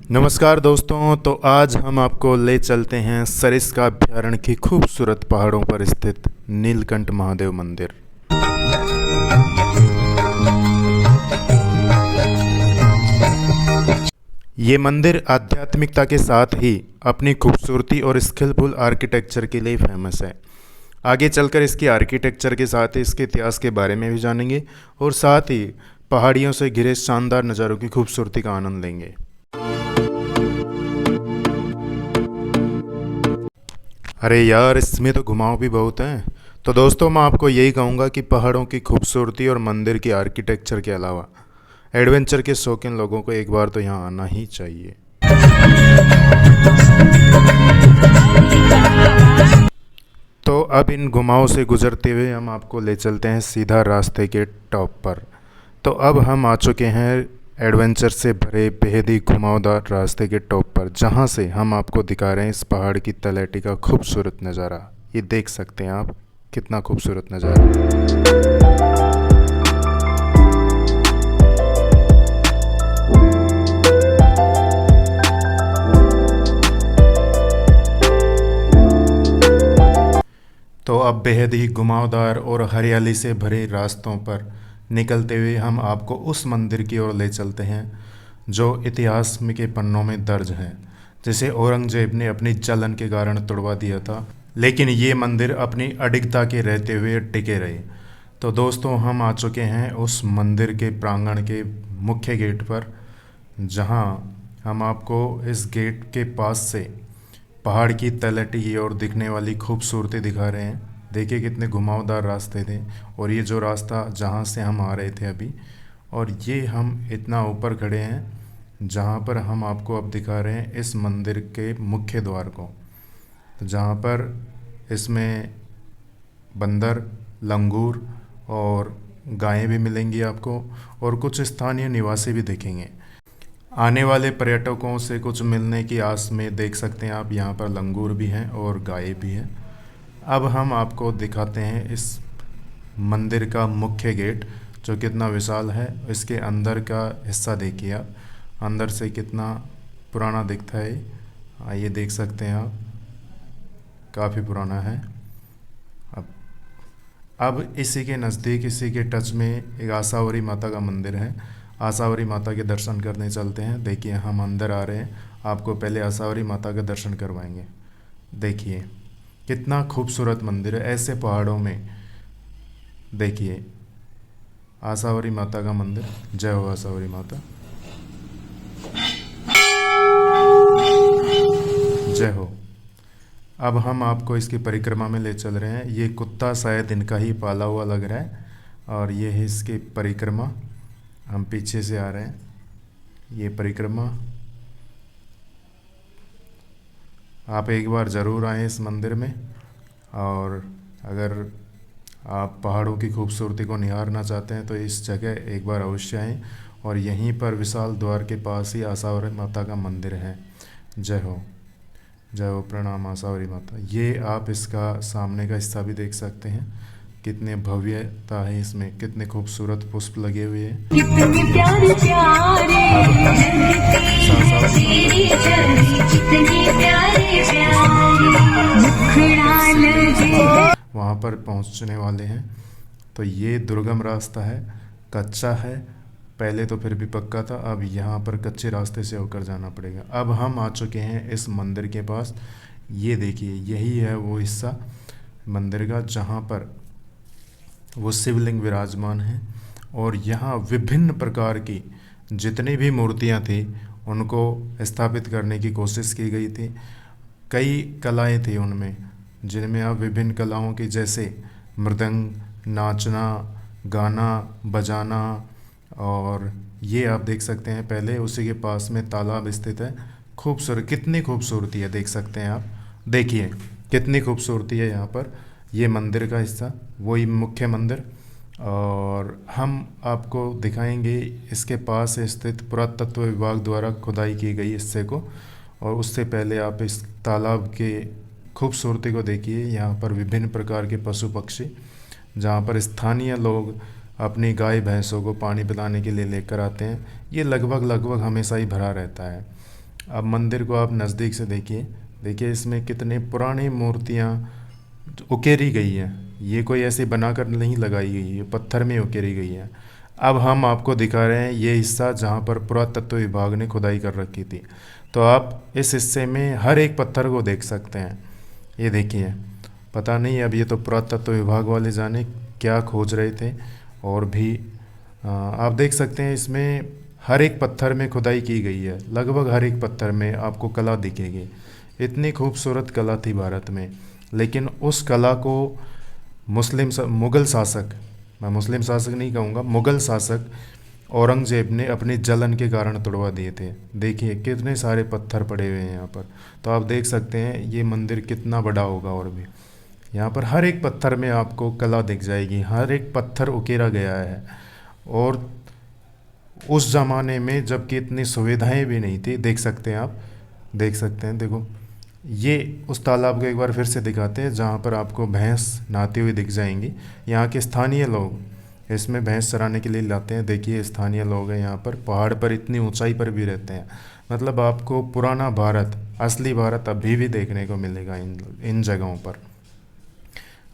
नमस्कार दोस्तों। तो आज हम आपको ले चलते हैं सरिस्का अभयारण्य की खूबसूरत पहाड़ों पर स्थित नीलकंठ महादेव मंदिर। ये मंदिर आध्यात्मिकता के साथ ही अपनी खूबसूरती और स्किलफुल आर्किटेक्चर के लिए फेमस है। आगे चलकर इसकी आर्किटेक्चर के साथ ही इसके इतिहास के बारे में भी जानेंगे और साथ ही पहाड़ियों से घिरे शानदार नज़ारों की खूबसूरती का आनंद लेंगे। अरे यार, इसमें तो घुमाव भी बहुत हैं। तो दोस्तों, मैं आपको यही कहूँगा कि पहाड़ों की खूबसूरती और मंदिर की आर्किटेक्चर के अलावा एडवेंचर के शौकीन लोगों को एक बार तो यहाँ आना ही चाहिए। तो अब इन घुमावों से गुजरते हुए हम आपको ले चलते हैं सीधा रास्ते के टॉप पर। तो अब हम आ चुके हैं एडवेंचर से भरे बेहद ही घुमावदार रास्ते के टॉप पर, जहाँ से हम आपको दिखा रहे हैं इस पहाड़ की तलहटी का खूबसूरत नज़ारा। ये देख सकते हैं आप, कितना खूबसूरत नज़ारा। तो अब बेहद ही घुमावदार और हरियाली से भरे रास्तों पर निकलते हुए हम आपको उस मंदिर की ओर ले चलते हैं जो इतिहास में के पन्नों में दर्ज है, जिसे औरंगजेब ने अपनी जलन के कारण तोड़वा दिया था, लेकिन ये मंदिर अपनी अडिगता के रहते हुए टिके रहे। तो दोस्तों, हम आ चुके हैं उस मंदिर के प्रांगण के मुख्य गेट पर, जहां हम आपको इस गेट के पास से पहाड़ की तलहटी की ओर दिखने वाली खूबसूरती दिखा रहे हैं। देखिए कितने घुमावदार रास्ते थे, और ये जो रास्ता जहाँ से हम आ रहे थे अभी, और ये हम इतना ऊपर खड़े हैं जहाँ पर हम आपको अब दिखा रहे हैं इस मंदिर के मुख्य द्वार को, तो जहाँ पर इसमें बंदर, लंगूर और गायें भी मिलेंगी आपको, और कुछ स्थानीय निवासी भी दिखेंगे। आने वाले पर्यटकों से कुछ मिलने की आस में देख सकते हैं आप, यहाँ पर लंगूर भी हैं और गाय भी हैं। अब हम आपको दिखाते हैं इस मंदिर का मुख्य गेट, जो कितना विशाल है। इसके अंदर का हिस्सा देखिए आप, अंदर से कितना पुराना दिखता है। आइए देख सकते हैं आप, काफ़ी पुराना है। अब इसी के नज़दीक, इसी के टच में एक आसावरी माता का मंदिर है। आसावरी माता के दर्शन करने चलते हैं। देखिए हम अंदर आ रहे हैं, आपको पहले आसावरी माता के दर्शन करवाएंगे। देखिए कितना खूबसूरत मंदिर है ऐसे पहाड़ों में। देखिए आसावरी माता का मंदिर। जय हो आसावरी माता, जय हो। अब हम आपको इसकी परिक्रमा में ले चल रहे हैं। ये कुत्ता शायद इनका ही पाला हुआ लग रहा है, और ये है इसकी परिक्रमा। हम पीछे से आ रहे हैं, ये परिक्रमा। आप एक बार ज़रूर आएँ इस मंदिर में, और अगर आप पहाड़ों की खूबसूरती को निहारना चाहते हैं तो इस जगह एक बार अवश्य आएँ। और यहीं पर विशाल द्वार के पास ही आसावरी माता का मंदिर है। जय हो, जय हो, प्रणाम आसावरी माता। ये आप इसका सामने का हिस्सा भी देख सकते हैं, कितने भव्यता है इसमें, कितने खूबसूरत पुष्प लगे हुए हैं। कितने प्यारे प्यारे वहाँ पर पहुँचने वाले हैं। तो ये दुर्गम रास्ता है, कच्चा है, पहले तो फिर भी पक्का था, अब यहाँ पर कच्चे रास्ते से होकर जाना पड़ेगा। अब हम आ चुके हैं इस मंदिर के पास। ये देखिए, यही है वो हिस्सा मंदिर का जहाँ पर वो शिवलिंग विराजमान हैं, और यहाँ विभिन्न प्रकार की जितनी भी मूर्तियाँ थी उनको स्थापित करने की कोशिश की गई थी। कई कलाएं थी उनमें, जिनमें आप विभिन्न कलाओं की, जैसे मृदंग, नाचना, गाना बजाना, और ये आप देख सकते हैं पहले उसी के पास में तालाब स्थित है। खूबसूरत, कितनी खूबसूरती है, देख सकते हैं आप। देखिए कितनी खूबसूरती है यहाँ पर। ये मंदिर का हिस्सा, वही मुख्य मंदिर, और हम आपको दिखाएंगे इसके पास स्थित पुरातत्व विभाग द्वारा खुदाई की गई हिस्से को। और उससे पहले आप इस तालाब के खूबसूरती को देखिए। यहाँ पर विभिन्न प्रकार के पशु पक्षी, जहाँ पर स्थानीय लोग अपनी गाय भैंसों को पानी पिलाने के लिए लेकर आते हैं। ये लगभग हमेशा ही भरा रहता है। अब मंदिर को आप नज़दीक से देखिए, देखिए इसमें कितने पुरानी मूर्तियाँ उकेरी गई हैं। ये कोई ऐसे बनाकर नहीं लगाई गई है, पत्थर में उकेरी गई है। अब हम आपको दिखा रहे हैं ये हिस्सा जहाँ पर पुरातत्व विभाग ने खुदाई कर रखी थी। तो आप इस हिस्से में हर एक पत्थर को देख सकते हैं। ये देखिए, पता नहीं अब ये तो पुरातत्व विभाग वाले जाने क्या खोज रहे थे। और भी आप देख सकते हैं इसमें हर एक पत्थर में खुदाई की गई है, लगभग हर एक पत्थर में आपको कला दिखेगी। इतनी खूबसूरत कला थी भारत में, लेकिन उस कला को मुग़ल शासक, मैं मुस्लिम शासक नहीं कहूँगा, मुग़ल शासक औरंगज़ेब ने अपने जलन के कारण तोड़वा दिए थे। देखिए कितने सारे पत्थर पड़े हुए हैं यहाँ पर। तो आप देख सकते हैं ये मंदिर कितना बड़ा होगा। और भी यहाँ पर हर एक पत्थर में आपको कला दिख जाएगी, हर एक पत्थर उकेरा गया है। और उस ज़माने में जबकि इतनी सुविधाएं भी नहीं थी, देख सकते हैं आप, देख सकते हैं, देखो ये उस तालाब को एक बार फिर से दिखाते हैं जहाँ पर आपको भैंस नहाती हुई दिख जाएंगी। यहाँ के स्थानीय लोग इसमें भैंस चराने के लिए लाते हैं। देखिए स्थानीय लोग हैं यहाँ पर, पहाड़ पर इतनी ऊंचाई पर भी रहते हैं। मतलब आपको पुराना भारत, असली भारत अभी भी देखने को मिलेगा इन जगहों पर।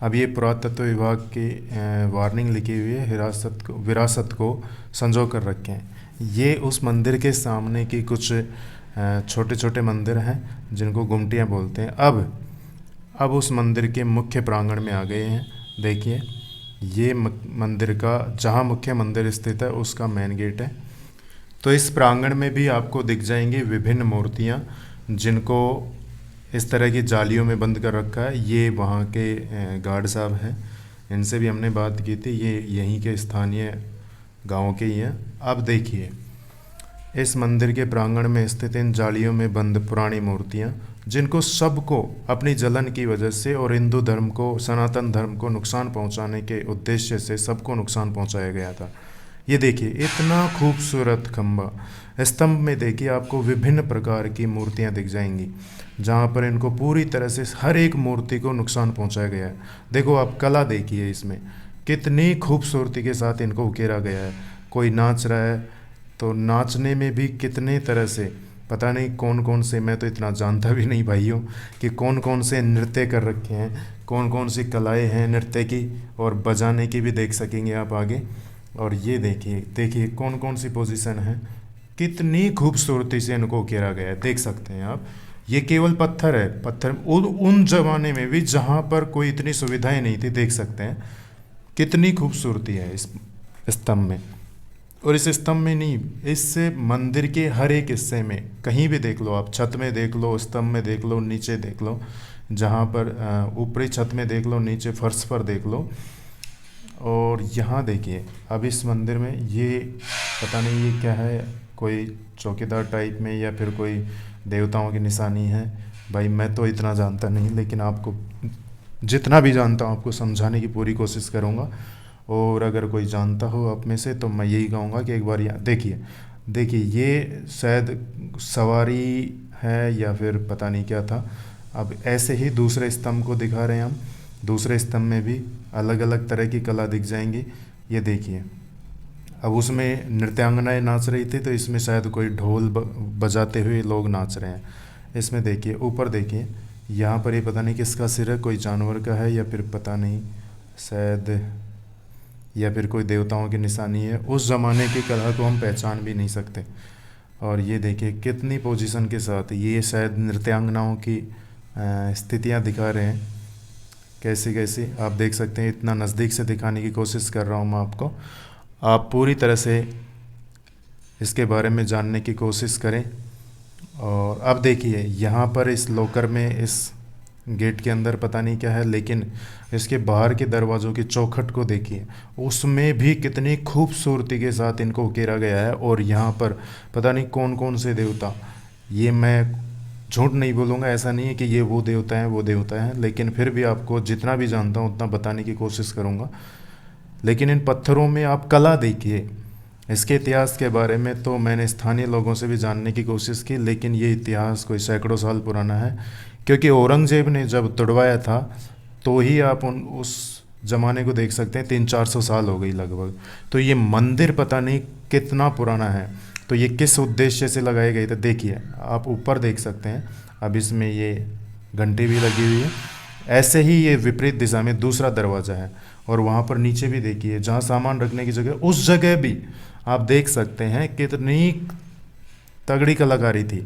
अब ये पुरातत्व विभाग की वार्निंग लिखी हुई है, विरासत को संजो कर रखें। ये उस मंदिर के सामने की कुछ छोटे छोटे मंदिर हैं जिनको गुमटियाँ बोलते हैं। अब उस मंदिर के मुख्य प्रांगण में आ गए हैं। देखिए ये मंदिर का, जहाँ मुख्य मंदिर स्थित है उसका मेन गेट है। तो इस प्रांगण में भी आपको दिख जाएंगी विभिन्न मूर्तियाँ जिनको इस तरह की जालियों में बंद कर रखा है। ये वहाँ के गार्ड साहब हैं, इनसे भी हमने बात की थी, ये यहीं के स्थानीय गाँव के ही हैं। अब देखिए इस मंदिर के प्रांगण में स्थित इन जालियों में बंद पुरानी मूर्तियाँ जिनको सबको अपनी जलन की वजह से और हिंदू धर्म को, सनातन धर्म को नुकसान पहुँचाने के उद्देश्य से सबको नुकसान पहुँचाया गया था। ये देखिए इतना खूबसूरत खंबा, स्तंभ में देखिए आपको विभिन्न प्रकार की मूर्तियाँ दिख जाएंगी जहाँ पर इनको पूरी तरह से हर एक मूर्ति को नुकसान पहुँचाया गया है। देखो आप कला देखिए इसमें कितनी खूबसूरती के साथ इनको उकेरा गया है। कोई नाच रहा है तो नाचने में भी कितने तरह से, पता नहीं कौन कौन से, मैं तो इतना जानता भी नहीं भाइयों कि कौन कौन से नृत्य कर रखे हैं, कौन कौन सी कलाएं हैं नृत्य की, और बजाने की भी देख सकेंगे आप आगे। और ये देखिए, देखिए कौन कौन सी पोजीशन है, कितनी खूबसूरती से इनको उकेरा गया है, देख सकते हैं आप। ये केवल पत्थर है, पत्थर उन जमाने में भी जहाँ पर कोई इतनी सुविधाएं नहीं थी, देख सकते हैं कितनी खूबसूरती है इस स्तंभ में। और इस स्तंभ में नहीं, इस मंदिर के हर एक हिस्से में कहीं भी देख लो आप, छत में देख लो, स्तंभ में देख लो, नीचे देख लो, जहाँ पर ऊपरी छत में देख लो, नीचे फर्श पर देख लो। और यहाँ देखिए अब इस मंदिर में ये पता नहीं ये क्या है, कोई चौकीदार टाइप में या फिर कोई देवताओं की निशानी है। भाई मैं तो इतना जानता नहीं, लेकिन आपको जितना भी जानता हूँ आपको समझाने की पूरी कोशिश करूँगा। और अगर कोई जानता हो आप में से तो मैं यही कहूँगा कि एक बार यहाँ देखिए, देखिए ये शायद सवारी है या फिर पता नहीं क्या था। अब ऐसे ही दूसरे स्तंभ को दिखा रहे हैं हम, दूसरे स्तंभ में भी अलग अलग तरह की कला दिख जाएंगी। ये देखिए अब उसमें नृत्यांगनाएं नाच रही थी, तो इसमें शायद कोई ढोल बजाते हुए लोग नाच रहे हैं। इसमें देखिए ऊपर देखिए, यहाँ पर ये पता नहीं किसका सिर है, कोई जानवर का है या फिर पता नहीं शायद, या फिर कोई देवताओं की निशानी है। उस ज़माने की कला को हम पहचान भी नहीं सकते। और ये देखिए कितनी पोजीशन के साथ, ये शायद नृत्यांगनाओं की स्थितियाँ दिखा रहे हैं, कैसे कैसे आप देख सकते हैं। इतना नज़दीक से दिखाने की कोशिश कर रहा हूँ मैं आपको, आप पूरी तरह से इसके बारे में जानने की कोशिश करें। और अब देखिए यहाँ पर इस लॉकर में, इस गेट के अंदर पता नहीं क्या है, लेकिन इसके बाहर के दरवाज़ों की चौखट को देखिए, उसमें भी कितनी खूबसूरती के साथ इनको उकेरा गया है। और यहाँ पर पता नहीं कौन कौन से देवता, ये मैं झूठ नहीं बोलूँगा, ऐसा नहीं है कि ये वो देवता हैं वो देवता हैं, लेकिन फिर भी आपको जितना भी जानता हूँ उतना बताने की कोशिश करूँगा। लेकिन इन पत्थरों में आप कला देखिए। इसके इतिहास के बारे में तो मैंने स्थानीय लोगों से भी जानने की कोशिश की, लेकिन ये इतिहास कोई सैकड़ों साल पुराना है, क्योंकि औरंगज़ेब ने जब तोड़वाया था तो ही आप उस ज़माने को देख सकते हैं, 300-400 साल हो गई लगभग। तो ये मंदिर पता नहीं कितना पुराना है। तो ये किस उद्देश्य से लगाए गए थे देखिए, आप ऊपर देख सकते हैं। अब इसमें ये घंटी भी लगी हुई है। ऐसे ही ये विपरीत दिशा में दूसरा दरवाज़ा है, और वहाँ पर नीचे भी देखिए जहाँ सामान रखने की जगह, उस जगह भी आप देख सकते हैं कितनी तगड़ी कलाकारी थी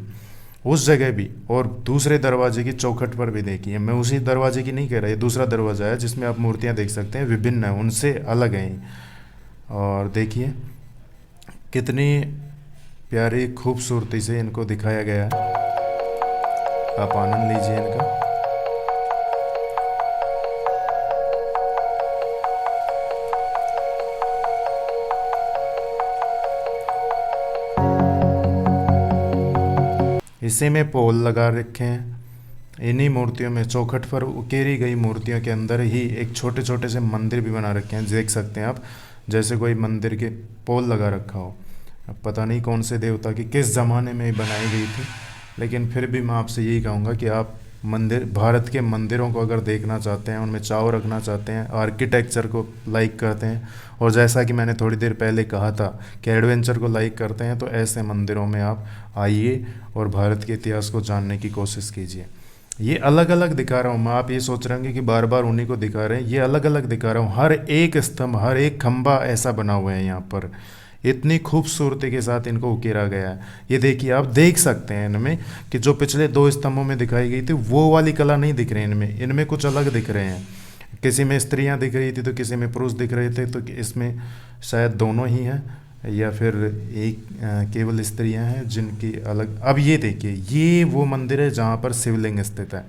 उस जगह भी। और दूसरे दरवाजे की चौखट पर भी देखिए, मैं उसी दरवाजे की नहीं कह रहा, ये दूसरा दरवाज़ा है जिसमें आप मूर्तियाँ देख सकते हैं, विभिन्न है, उनसे अलग हैं। और देखिए कितनी प्यारी खूबसूरती से इनको दिखाया गया है। आप आनंद लीजिए इनका। इसी में पोल लगा रखे हैं। इन्हीं मूर्तियों में चौखट पर उकेरी गई मूर्तियों के अंदर ही एक छोटे छोटे से मंदिर भी बना रखे हैं, देख सकते हैं आप, जैसे कोई मंदिर के पोल लगा रखा हो। अब पता नहीं कौन से देवता की किस ज़माने में बनाई गई थी, लेकिन फिर भी मैं आपसे यही कहूँगा कि आप मंदिर, भारत के मंदिरों को अगर देखना चाहते हैं, उनमें चाव रखना चाहते हैं, आर्किटेक्चर को लाइक करते हैं, और जैसा कि मैंने थोड़ी देर पहले कहा था कि एडवेंचर को लाइक करते हैं, तो ऐसे मंदिरों में आप आइए और भारत के इतिहास को जानने की कोशिश कीजिए। ये अलग अलग दिखा रहा हूँ मैं, आप ये सोच रहे होंगे कि बार बार उन्हीं को दिखा रहे हैं, ये अलग अलग दिखा रहा हूँ। हर एक स्तंभ, हर एक खंभा ऐसा बना हुआ है यहाँ पर, इतनी खूबसूरती के साथ इनको उकेरा गया है। ये देखिए, आप देख सकते हैं इनमें कि जो पिछले 2 स्तंभों में दिखाई गई थी वो वाली कला नहीं दिख रही इनमें, इनमें कुछ अलग दिख रहे हैं। किसी में स्त्रियां दिख रही थी तो किसी में पुरुष दिख रहे थे, तो इसमें शायद दोनों ही हैं, या फिर एक केवल स्त्रियां हैं जिनकी अलग। अब ये देखिए, ये वो मंदिर है जहाँ पर शिवलिंग स्थित है।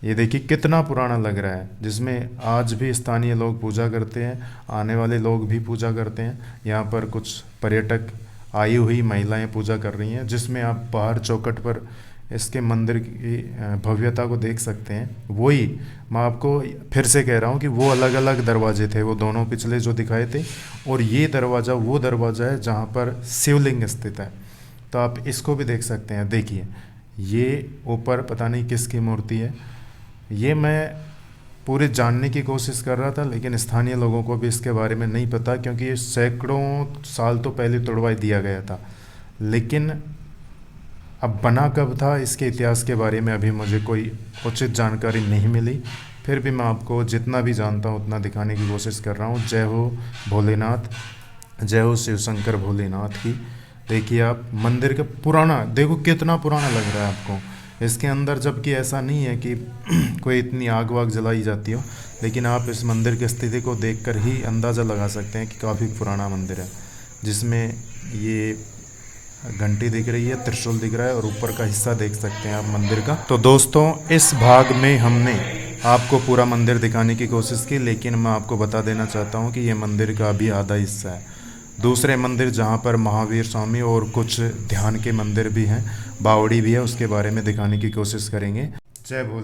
ये देखिए कितना पुराना लग रहा है, जिसमें आज भी स्थानीय लोग पूजा करते हैं, आने वाले लोग भी पूजा करते हैं। यहाँ पर कुछ पर्यटक आई हुई महिलाएं पूजा कर रही हैं, जिसमें आप बाहर चौखट पर इसके मंदिर की भव्यता को देख सकते हैं। वही मैं आपको फिर से कह रहा हूँ कि वो अलग अलग दरवाजे थे, वो दोनों पिछले जो दिखाए थे, और ये दरवाज़ा वो दरवाज़ा है जहाँ पर शिवलिंग स्थित है। तो आप इसको भी देख सकते हैं। देखिए, ये ऊपर पता नहीं किसकी मूर्ति है, ये मैं पूरे जानने की कोशिश कर रहा था, लेकिन स्थानीय लोगों को भी इसके बारे में नहीं पता, क्योंकि ये सैकड़ों साल तो पहले तोड़वा दिया गया था। लेकिन अब बना कब था, इसके इतिहास के बारे में अभी मुझे कोई उचित जानकारी नहीं मिली। फिर भी मैं आपको जितना भी जानता हूँ उतना दिखाने की कोशिश कर रहा हूँ। जय हो भोलेनाथ, जय हो शिव शंकर भोलेनाथ की। देखिए आप मंदिर का पुराना, देखो कितना पुराना लग रहा है आपको इसके अंदर, जबकि ऐसा नहीं है कि कोई इतनी आग वाग जलाई जाती हो, लेकिन आप इस मंदिर की स्थिति को देखकर ही अंदाज़ा लगा सकते हैं कि काफ़ी पुराना मंदिर है, जिसमें ये घंटी दिख रही है, त्रिशूल दिख रहा है, और ऊपर का हिस्सा देख सकते हैं आप मंदिर का। तो दोस्तों, इस भाग में हमने आपको पूरा मंदिर दिखाने की कोशिश की, लेकिन मैं आपको बता देना चाहता हूँ कि ये मंदिर का अभी आधा हिस्सा है। दूसरे मंदिर जहाँ पर महावीर स्वामी और कुछ ध्यान के मंदिर भी हैं, बावड़ी भी है, उसके बारे में दिखाने की कोशिश करेंगे। जय भोले।